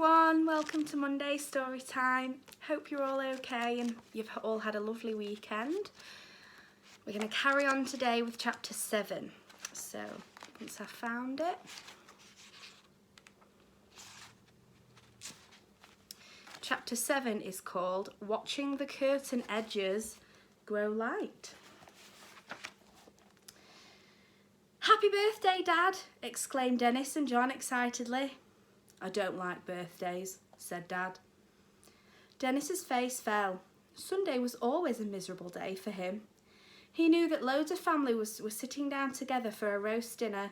everyone, welcome to Monday Story Time. Hope you're all okay and you've all had a lovely weekend. We're going to carry on today with chapter 7. So, once I've found it. Chapter 7 is called Watching the Curtain Edges Grow Light. Happy birthday, Dad! Exclaimed Dennis and John excitedly. I don't like birthdays, said Dad. Dennis's face fell. Sunday was always a miserable day for him. He knew that loads of family were sitting down together for a roast dinner,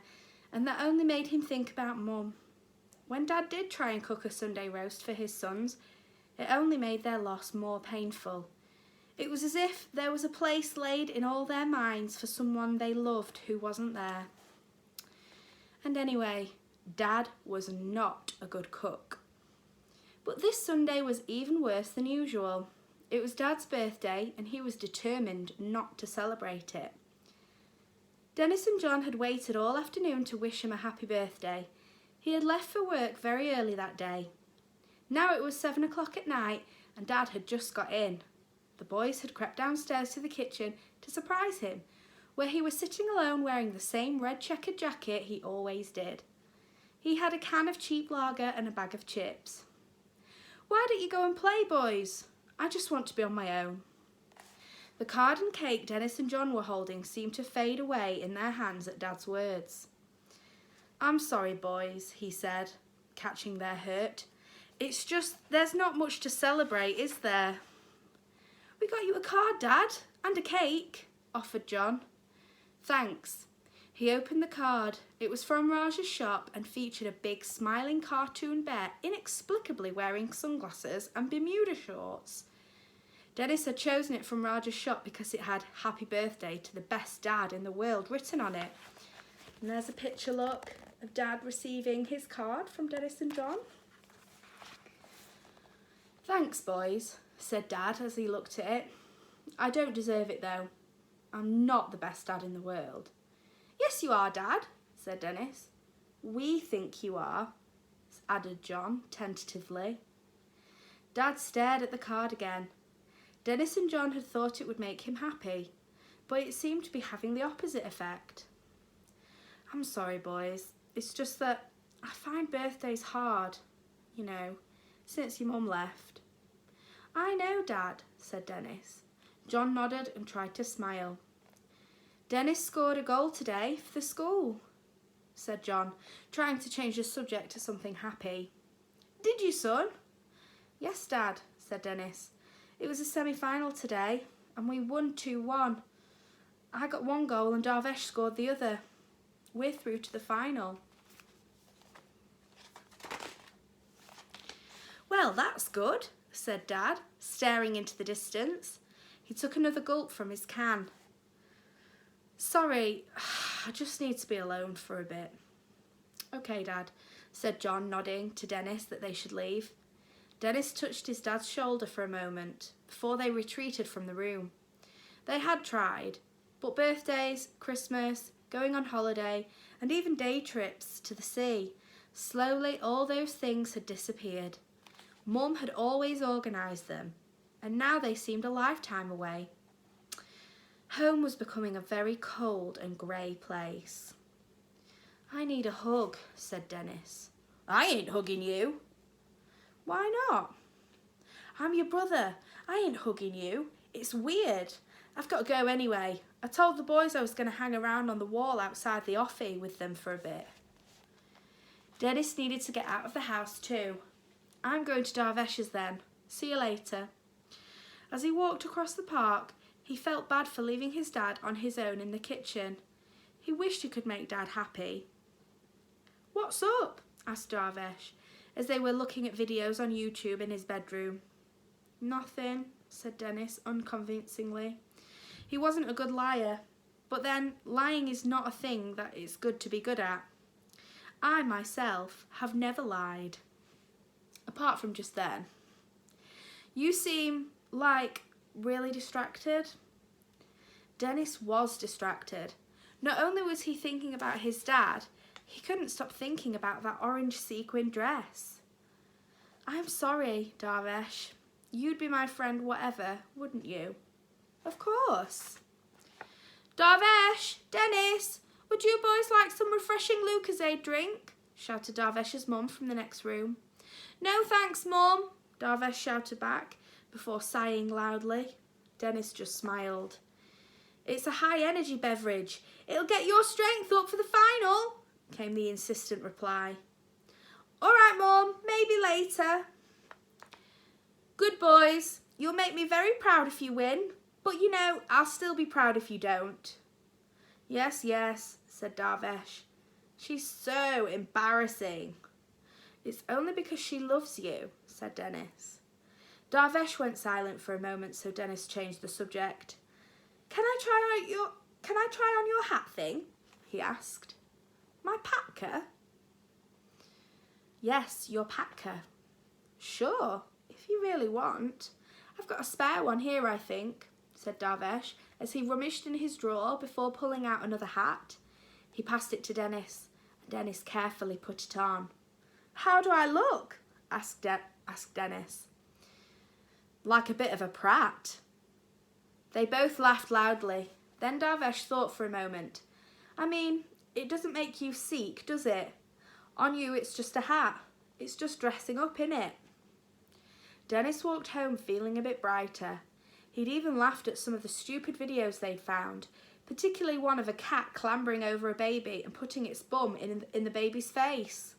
and that only made him think about Mum. When Dad did try and cook a Sunday roast for his sons, it only made their loss more painful. It was as if there was a place laid in all their minds for someone they loved who wasn't there. And anyway, Dad was not a good cook. But this Sunday was even worse than usual. It was Dad's birthday and he was determined not to celebrate it. Dennis and John had waited all afternoon to wish him a happy birthday. He had left for work very early that day. Now it was 7 o'clock at night and Dad had just got in. The boys had crept downstairs to the kitchen to surprise him, where he was sitting alone wearing the same red checkered jacket he always did. He had a can of cheap lager and a bag of chips. Why don't you go and play, boys? I just want to be on my own. The card and cake Dennis and John were holding seemed to fade away in their hands at Dad's words. I'm sorry, boys, he said, catching their hurt. It's just there's not much to celebrate, is there? We got you a card, Dad, and a cake, offered John. Thanks. He opened the card. It was from Raj's shop and featured a big smiling cartoon bear inexplicably wearing sunglasses and Bermuda shorts. Dennis had chosen it from Raj's shop because it had Happy Birthday to the best dad in the world written on it. And there's a picture, look, of Dad receiving his card from Dennis and John. Thanks, boys, said Dad as he looked at it. I don't deserve it though. I'm not the best dad in the world. Yes, you are, Dad, said Dennis. We think you are, added John tentatively. Dad stared at the card again. Dennis and John had thought it would make him happy, but it seemed to be having the opposite effect. I'm sorry, boys. It's just that I find birthdays hard, since your mum left. I know, Dad, said Dennis. John nodded and tried to smile. Dennis scored a goal today for the school, said John, trying to change the subject to something happy. Did you, son? Yes, Dad, said Dennis. It was a semi-final today and we won 2-1. I got one goal and Darvesh scored the other. We're through to the final. Well, that's good, said Dad, staring into the distance. He took another gulp from his can. Sorry, I just need to be alone for a bit. Okay, Dad, said John, nodding to Dennis that they should leave. Dennis touched his dad's shoulder for a moment before they retreated from the room. They had tried, but birthdays, Christmas, going on holiday, and even day trips to the sea, slowly all those things had disappeared. Mum had always organised them, and now they seemed a lifetime away. Home was becoming a very cold and grey place. I need a hug, said Dennis. I ain't hugging you. Why not? I'm your brother. I ain't hugging you. It's weird. I've got to go anyway. I told the boys I was going to hang around on the wall outside the offie with them for a bit. Dennis needed to get out of the house too. I'm going to Darvesh's then. See you later. As he walked across the park, he felt bad for leaving his dad on his own in the kitchen. He wished he could make Dad happy. What's up? Asked Darvesh, as they were looking at videos on YouTube in his bedroom. Nothing, said Dennis unconvincingly. He wasn't a good liar, but then lying is not a thing that is good to be good at. I myself have never lied, apart from just then. You seem really distracted. Dennis was distracted. Not only was he thinking about his dad, he couldn't stop thinking about that orange sequin dress. I'm sorry, Darvesh. You'd be my friend whatever, wouldn't you? Of course. Darvesh, Dennis, would you boys like some refreshing Lucozade drink? Shouted Darvesh's mum from the next room. No thanks, Mum, Darvesh shouted back before sighing loudly. Dennis just smiled. It's a high-energy beverage. It'll get your strength up for the final, came the insistent reply. All right, Mum, maybe later. Good boys. You'll make me very proud if you win, but you know, I'll still be proud if you don't. Yes, yes, said Darvesh. She's so embarrassing. It's only because she loves you, said Dennis. Darvesh went silent for a moment, so Dennis changed the subject. Can I try on your hat thing? He asked. My patka? Yes, your patka. Sure, if you really want. I've got a spare one here, I think, said Darvesh, as he rummaged in his drawer before pulling out another hat. He passed it to Dennis, and Dennis carefully put it on. How do I look? asked Dennis. Like a bit of a prat. They both laughed loudly. Then Darvesh thought for a moment. I mean, it doesn't make you Sikh, does it? On you it's just a hat. It's just dressing up, innit? Dennis walked home feeling a bit brighter. He'd even laughed at some of the stupid videos they'd found, particularly one of a cat clambering over a baby and putting its bum in the baby's face.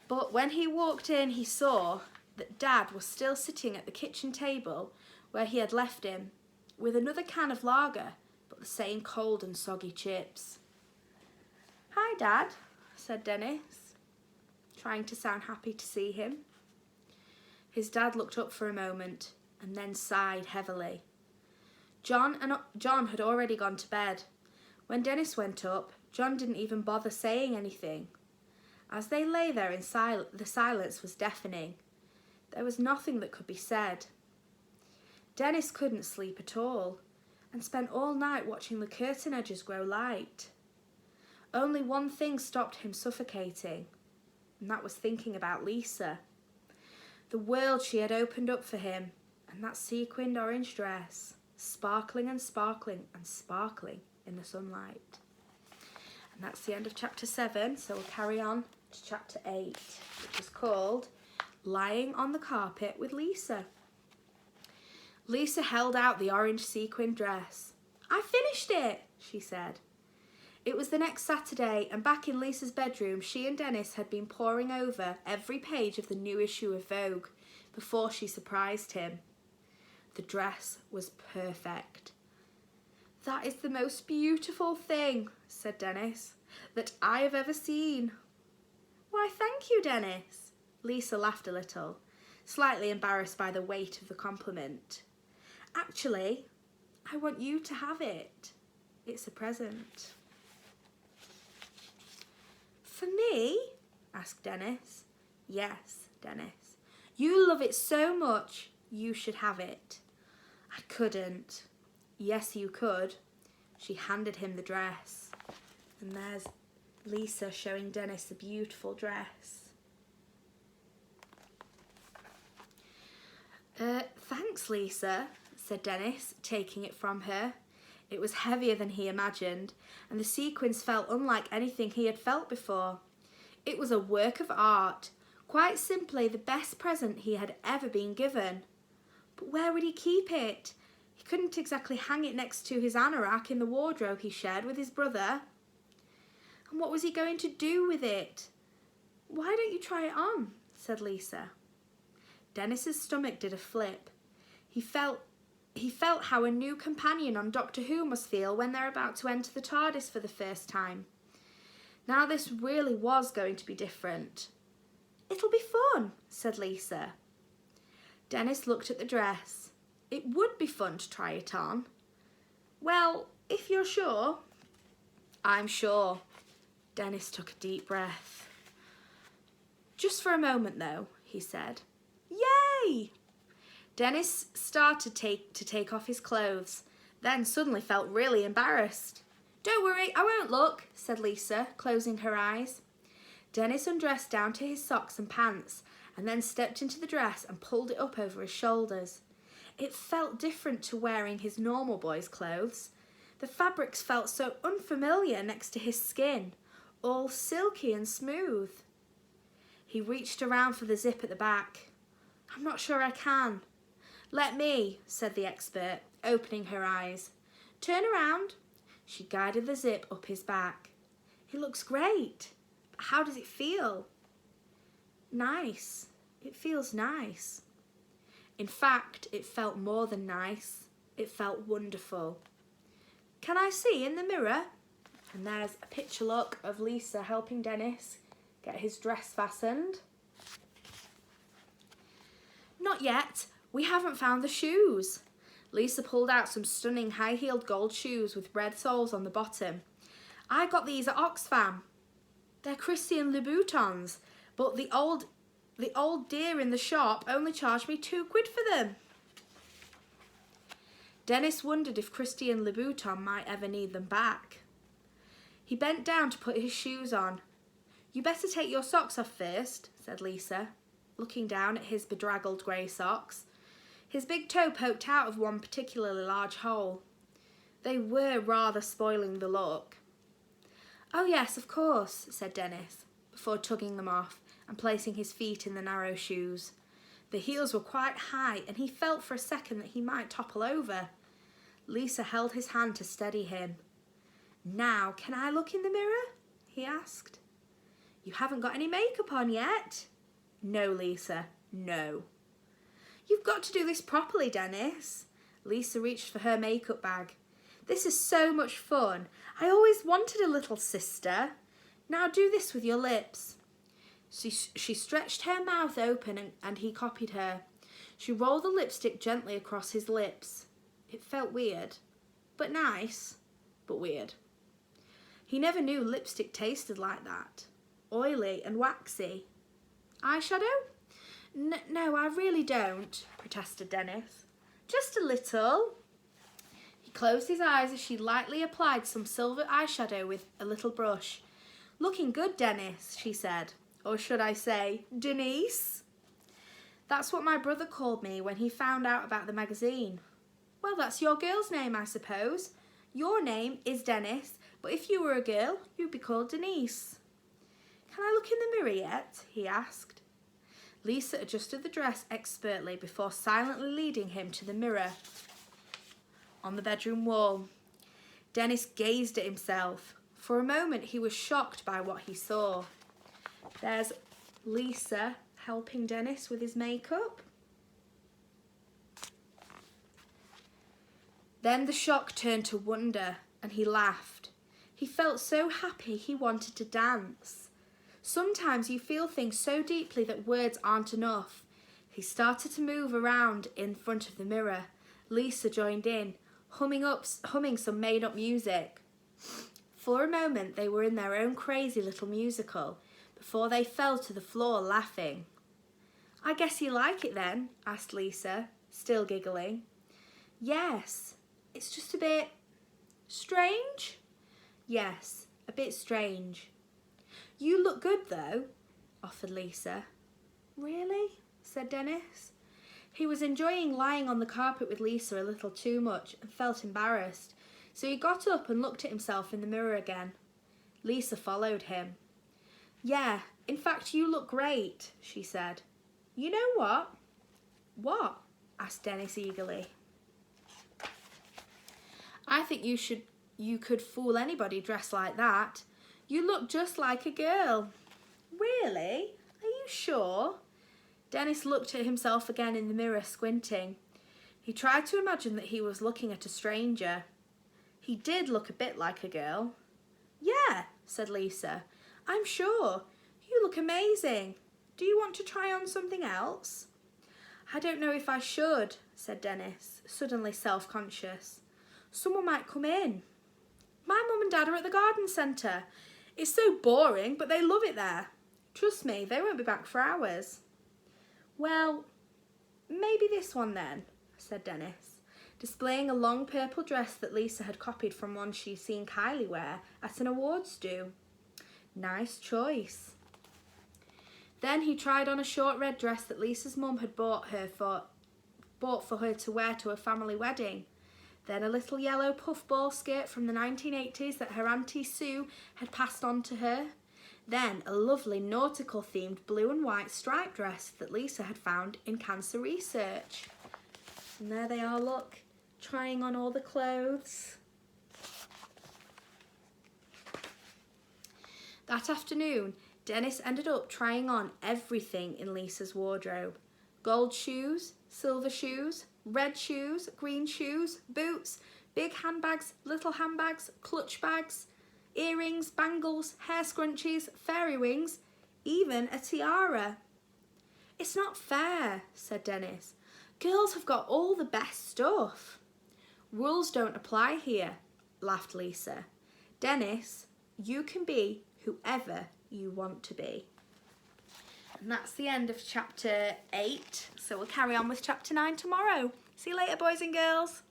But when he walked in, he saw that Dad was still sitting at the kitchen table where he had left him, with another can of lager, but the same cold and soggy chips. Hi, Dad, said Dennis, trying to sound happy to see him. His dad looked up for a moment and then sighed heavily. John had already gone to bed. When Dennis went up, John didn't even bother saying anything. As they lay there in the silence was deafening. There was nothing that could be said. Dennis couldn't sleep at all and spent all night watching the curtain edges grow light. Only one thing stopped him suffocating, and that was thinking about Lisa. The world she had opened up for him, and that sequined orange dress, sparkling and sparkling and sparkling in the sunlight. And that's the end of chapter 7, so we'll carry on to chapter 8, which is called Lying on the Carpet with Lisa. Lisa held out the orange sequin dress. I finished it, she said. It was the next Saturday, and back in Lisa's bedroom, she and Dennis had been poring over every page of the new issue of Vogue before she surprised him. The dress was perfect. That is the most beautiful thing, said Dennis, that I have ever seen. Why, thank you, Dennis. Lisa laughed a little, slightly embarrassed by the weight of the compliment. Actually, I want you to have it. It's a present. For me? Asked Dennis. Yes, Dennis. You love it so much, you should have it. I couldn't. Yes, you could. She handed him the dress. And there's Lisa showing Dennis the beautiful dress. Thanks, Lisa, said Dennis, taking it from her. It was heavier than he imagined, and the sequins felt unlike anything he had felt before. It was a work of art, quite simply the best present he had ever been given. But where would he keep it? He couldn't exactly hang it next to his anorak in the wardrobe he shared with his brother. And what was he going to do with it? Why don't you try it on? Said Lisa. Dennis's stomach did a flip. He felt how a new companion on Doctor Who must feel when they're about to enter the TARDIS for the first time. Now this really was going to be different. It'll be fun, said Lisa. Dennis looked at the dress. It would be fun to try it on. Well, if you're sure. I'm sure. Dennis took a deep breath. Just for a moment, though, he said. Yay! Dennis started to take off his clothes, then suddenly felt really embarrassed. Don't worry, I won't look, said Lisa, closing her eyes. Dennis undressed down to his socks and pants and then stepped into the dress and pulled it up over his shoulders. It felt different to wearing his normal boy's clothes. The fabrics felt so unfamiliar next to his skin, all silky and smooth. He reached around for the zip at the back. "I'm not sure I can." "Let me," said the expert, opening her eyes. "Turn around." She guided the zip up his back. "It looks great. But how does it feel?" "Nice. It feels nice." In fact, it felt more than nice. It felt wonderful. "Can I see in the mirror?" And there's a picture look of Lisa helping Dennis get his dress fastened. "Not yet. We haven't found the shoes." Lisa pulled out some stunning high-heeled gold shoes with red soles on the bottom. "I got these at Oxfam. They're Christian Louboutins, but the old dear in the shop only charged me £2 for them." Dennis wondered if Christian Louboutin might ever need them back. He bent down to put his shoes on. "You better take your socks off first," said Lisa, looking down at his bedraggled grey socks. His big toe poked out of one particularly large hole. They were rather spoiling the look. "Oh yes, of course," said Dennis, before tugging them off and placing his feet in the narrow shoes. The heels were quite high, and he felt for a second that he might topple over. Lisa held his hand to steady him. "Now, can I look in the mirror?" he asked. "You haven't got any makeup on yet." "No, Lisa, no." "You've got to do this properly, Dennis." Lisa reached for her makeup bag. "This is so much fun. I always wanted a little sister. Now do this with your lips." She stretched her mouth open and he copied her. She rolled the lipstick gently across his lips. It felt weird, but nice, but weird. He never knew lipstick tasted like that. Oily and waxy. "Eyeshadow?" No, I really don't," protested Dennis. "Just a little." He closed his eyes as she lightly applied some silver eyeshadow with a little brush. "Looking good, Dennis," she said. Or should I say, Denise? "That's what my brother called me when he found out about the magazine." "Well, that's your girl's name, I suppose. Your name is Dennis, but if you were a girl, you'd be called Denise." "Can I look in the mirror yet?" he asked. Lisa adjusted the dress expertly before silently leading him to the mirror on the bedroom wall. Dennis gazed at himself. For a moment he was shocked by what he saw. There's Lisa helping Dennis with his makeup. Then the shock turned to wonder and he laughed. He felt so happy he wanted to dance. Sometimes you feel things so deeply that words aren't enough. He started to move around in front of the mirror. Lisa joined in, humming some made-up music. For a moment they were in their own crazy little musical before they fell to the floor laughing. "I guess you like it then?" asked Lisa, still giggling. "Yes, it's just a bit strange." "Yes, a bit strange." "You look good though," offered Lisa. "Really?" said Dennis. He was enjoying lying on the carpet with Lisa a little too much and felt embarrassed, so he got up and looked at himself in the mirror again. Lisa followed him. "Yeah, in fact you look great," she said. "You know what?" "What?" asked Dennis eagerly. "I think you could fool anybody dressed like that. You look just like a girl." "Really? Are you sure?" Dennis looked at himself again in the mirror, squinting. He tried to imagine that he was looking at a stranger. He did look a bit like a girl. "Yeah," said Lisa. "I'm sure. You look amazing. Do you want to try on something else?" "I don't know if I should," said Dennis, suddenly self-conscious. "Someone might come in." "My mum and dad are at the garden centre. It's so boring, but they love it there. Trust me, they won't be back for hours." "Well, maybe this one then," said Dennis, displaying a long purple dress that Lisa had copied from one she'd seen Kylie wear at an awards do. "Nice choice." Then he tried on a short red dress that Lisa's mum had bought for her to wear to a family wedding. Then a little yellow puff ball skirt from the 1980s that her Auntie Sue had passed on to her. Then a lovely nautical themed blue and white striped dress that Lisa had found in cancer research. And there they are, look, trying on all the clothes. That afternoon, Dennis ended up trying on everything in Lisa's wardrobe. Gold shoes, silver shoes, red shoes, green shoes, boots, big handbags, little handbags, clutch bags, earrings, bangles, hair scrunchies, fairy wings, even a tiara. "It's not fair," said Dennis. "Girls have got all the best stuff." "Rules don't apply here," laughed Lisa. "Dennis, you can be whoever you want to be." And that's the end of chapter 8. So we'll carry on with chapter 9 tomorrow. See you later, boys and girls.